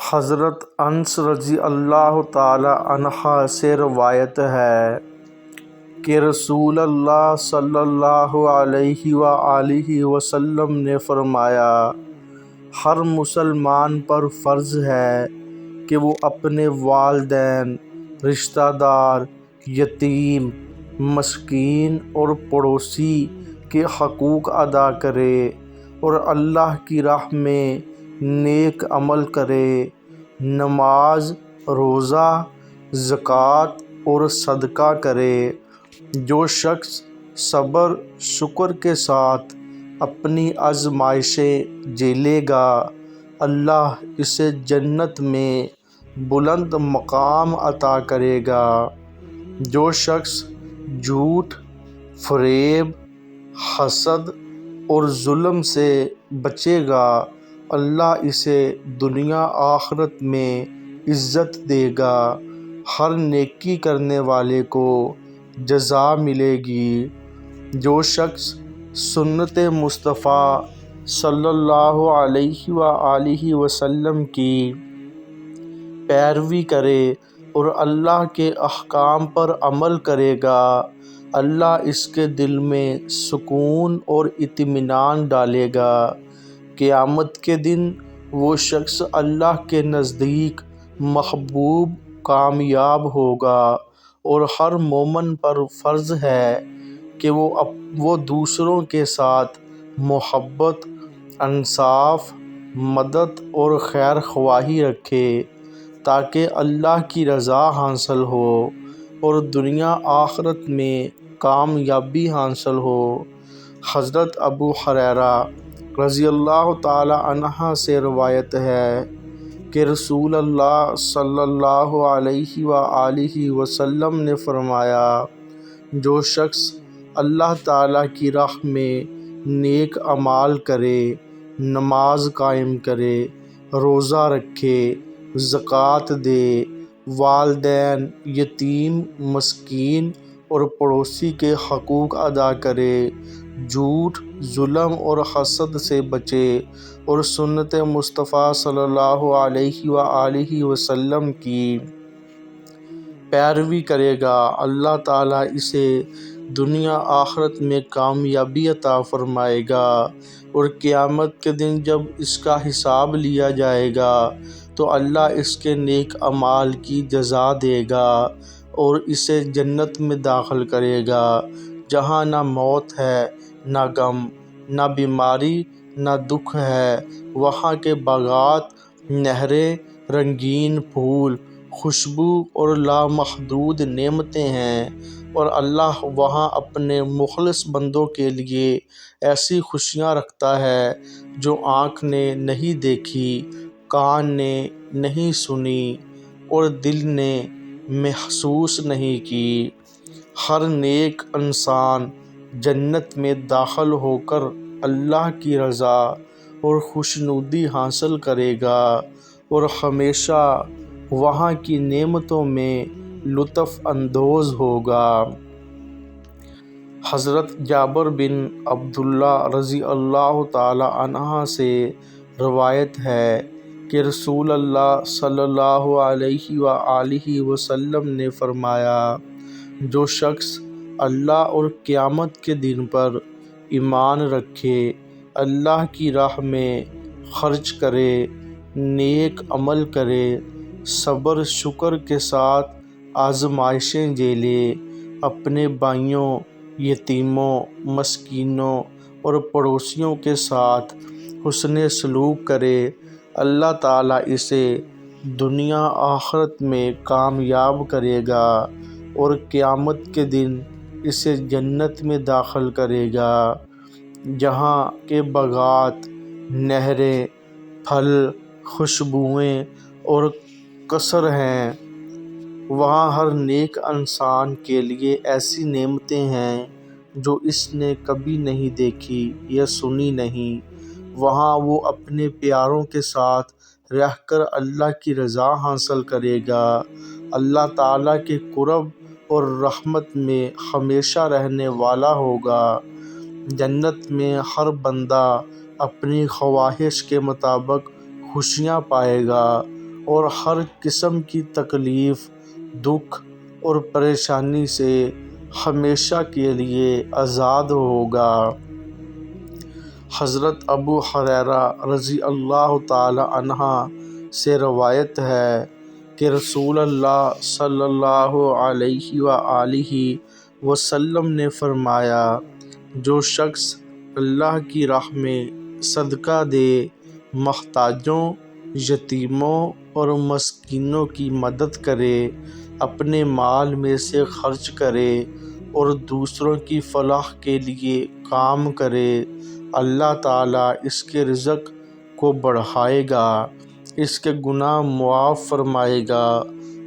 حضرت انس رضی اللہ تعالی عنہ سے روایت ہے کہ رسول اللہ صلی اللہ علیہ وآلہ وسلم نے فرمایا، ہر مسلمان پر فرض ہے کہ وہ اپنے والدین، رشتہ دار، یتیم، مسکین اور پڑوسی کے حقوق ادا کرے اور اللہ کی راہ میں نیک عمل کرے۔ نماز، روزہ، زکوٰۃ اور صدقہ کرے۔ جو شخص صبر شکر کے ساتھ اپنی آزمائشیں جھیلے گا، اللہ اسے جنت میں بلند مقام عطا کرے گا۔ جو شخص جھوٹ، فریب، حسد اور ظلم سے بچے گا، اللہ اسے دنیا آخرت میں عزت دے گا۔ ہر نیکی کرنے والے کو جزا ملے گی۔ جو شخص سنت مصطفیٰ صلی اللہ علیہ وآلہ وسلم کی پیروی کرے اور اللہ کے احکام پر عمل کرے گا، اللہ اس کے دل میں سکون اور اطمینان ڈالے گا۔ قیامت کے دن وہ شخص اللہ کے نزدیک محبوب، کامیاب ہوگا، اور ہر مومن پر فرض ہے کہ وہ دوسروں کے ساتھ محبت، انصاف، مدد اور خیر خواہی رکھے تاکہ اللہ کی رضا حاصل ہو اور دنیا آخرت میں کامیابی حاصل ہو۔ حضرت ابو ہریرہ رضی اللہ تعالی عنہ سے روایت ہے کہ رسول اللہ صلی اللہ علیہ وآلہ وسلم نے فرمایا، جو شخص اللہ تعالیٰ کی راہ میں نیک اعمال کرے، نماز قائم کرے، روزہ رکھے، زکوٰۃ دے، والدین، یتیم، مسکین اور پڑوسی کے حقوق ادا کرے، جھوٹ، ظلم اور حسد سے بچے اور سنت مصطفیٰ صلی اللہ علیہ وآلہ وسلم کی پیروی کرے گا، اللہ تعالیٰ اسے دنیا آخرت میں کامیابی عطا فرمائے گا، اور قیامت کے دن جب اس کا حساب لیا جائے گا تو اللہ اس کے نیک اعمال کی جزا دے گا اور اسے جنت میں داخل کرے گا، جہاں نہ موت ہے، نہ غم، نہ بیماری، نہ دکھ ہے۔ وہاں کے باغات، نہریں، رنگین پھول، خوشبو اور لامحدود نعمتیں ہیں، اور اللہ وہاں اپنے مخلص بندوں کے لیے ایسی خوشیاں رکھتا ہے جو آنکھ نے نہیں دیکھی، کان نے نہیں سنی اور دل نے محسوس نہیں کی۔ ہر نیک انسان جنت میں داخل ہو کر اللہ کی رضا اور خوشنودی حاصل کرے گا اور ہمیشہ وہاں کی نعمتوں میں لطف اندوز ہوگا۔ حضرت جابر بن عبداللہ رضی اللہ تعالی عنہ سے روایت ہے کہ رسول اللہ صلی اللہ علیہ وآلہ وسلم نے فرمایا، جو شخص اللہ اور قیامت کے دن پر ایمان رکھے، اللہ کی راہ میں خرچ کرے، نیک عمل کرے، صبر شکر کے ساتھ آزمائشیں جھیلے، اپنے بھائیوں، یتیموں، مسکینوں اور پڑوسیوں کے ساتھ حسن سلوک کرے، اللہ تعالیٰ اسے دنیا آخرت میں کامیاب کرے گا اور قیامت کے دن اسے جنت میں داخل کرے گا، جہاں کے باغات، نہریں، پھل، خوشبوئیں اور قصر ہیں۔ وہاں ہر نیک انسان کے لیے ایسی نعمتیں ہیں جو اس نے کبھی نہیں دیکھی یا سنی نہیں۔ وہاں وہ اپنے پیاروں کے ساتھ رہ کر اللہ کی رضا حاصل کرے گا، اللہ تعالیٰ کے قرب اور رحمت میں ہمیشہ رہنے والا ہوگا۔ جنت میں ہر بندہ اپنی خواہش کے مطابق خوشیاں پائے گا اور ہر قسم کی تکلیف، دکھ اور پریشانی سے ہمیشہ کے لیے آزاد ہوگا۔ حضرت ابو ہریرہ رضی اللہ تعالی عنہ سے روایت ہے کہ رسول اللہ صلی اللہ علیہ وآلہ وسلم نے فرمایا، جو شخص اللہ کی راہ میں صدقہ دے، محتاجوں، یتیموں اور مسکینوں کی مدد کرے، اپنے مال میں سے خرچ کرے اور دوسروں کی فلاح کے لیے کام کرے، اللہ تعالیٰ اس کے رزق کو بڑھائے گا، اس کے گناہ معاف فرمائے گا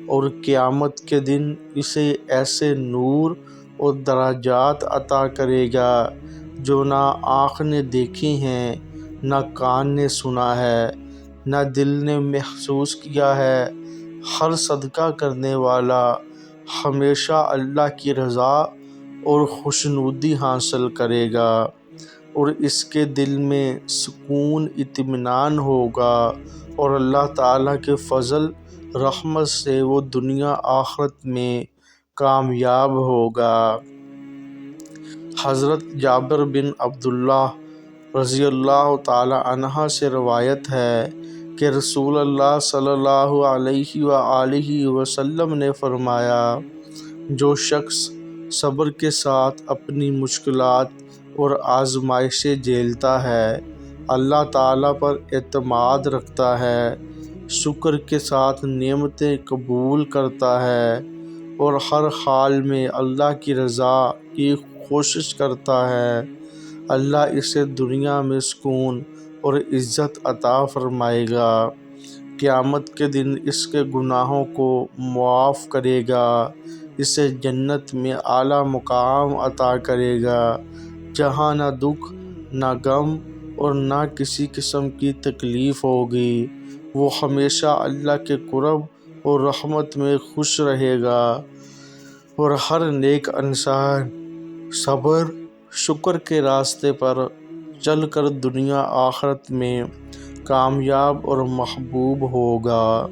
اور قیامت کے دن اسے ایسے نور اور درجات عطا کرے گا جو نہ آنکھ نے دیکھے ہیں، نہ کان نے سنا ہے، نہ دل نے محسوس کیا ہے۔ ہر صدقہ کرنے والا ہمیشہ اللہ کی رضا اور خوشنودی حاصل کرے گا اور اس کے دل میں سکون، اطمینان ہوگا اور اللہ تعالیٰ کے فضل رحمت سے وہ دنیا آخرت میں کامیاب ہوگا۔ حضرت جابر بن عبداللہ رضی اللہ تعالی عنہ سے روایت ہے کہ رسول اللہ صلی اللہ علیہ وآلہ وسلم نے فرمایا، جو شخص صبر کے ساتھ اپنی مشکلات اور آزمائشیں جھیلتا ہے، اللہ تعالیٰ پر اعتماد رکھتا ہے، شکر کے ساتھ نعمتیں قبول کرتا ہے اور ہر حال میں اللہ کی رضا کی کوشش کرتا ہے، اللہ اسے دنیا میں سکون اور عزت عطا فرمائے گا، قیامت کے دن اس کے گناہوں کو معاف کرے گا، اسے جنت میں اعلیٰ مقام عطا کرے گا جہاں نہ دکھ، نہ غم اور نہ کسی قسم کی تکلیف ہوگی، وہ ہمیشہ اللہ کے قرب اور رحمت میں خوش رہے گا اور ہر نیک انسان صبر، شکر کے راستے پر چل کر دنیا آخرت میں کامیاب اور محبوب ہوگا۔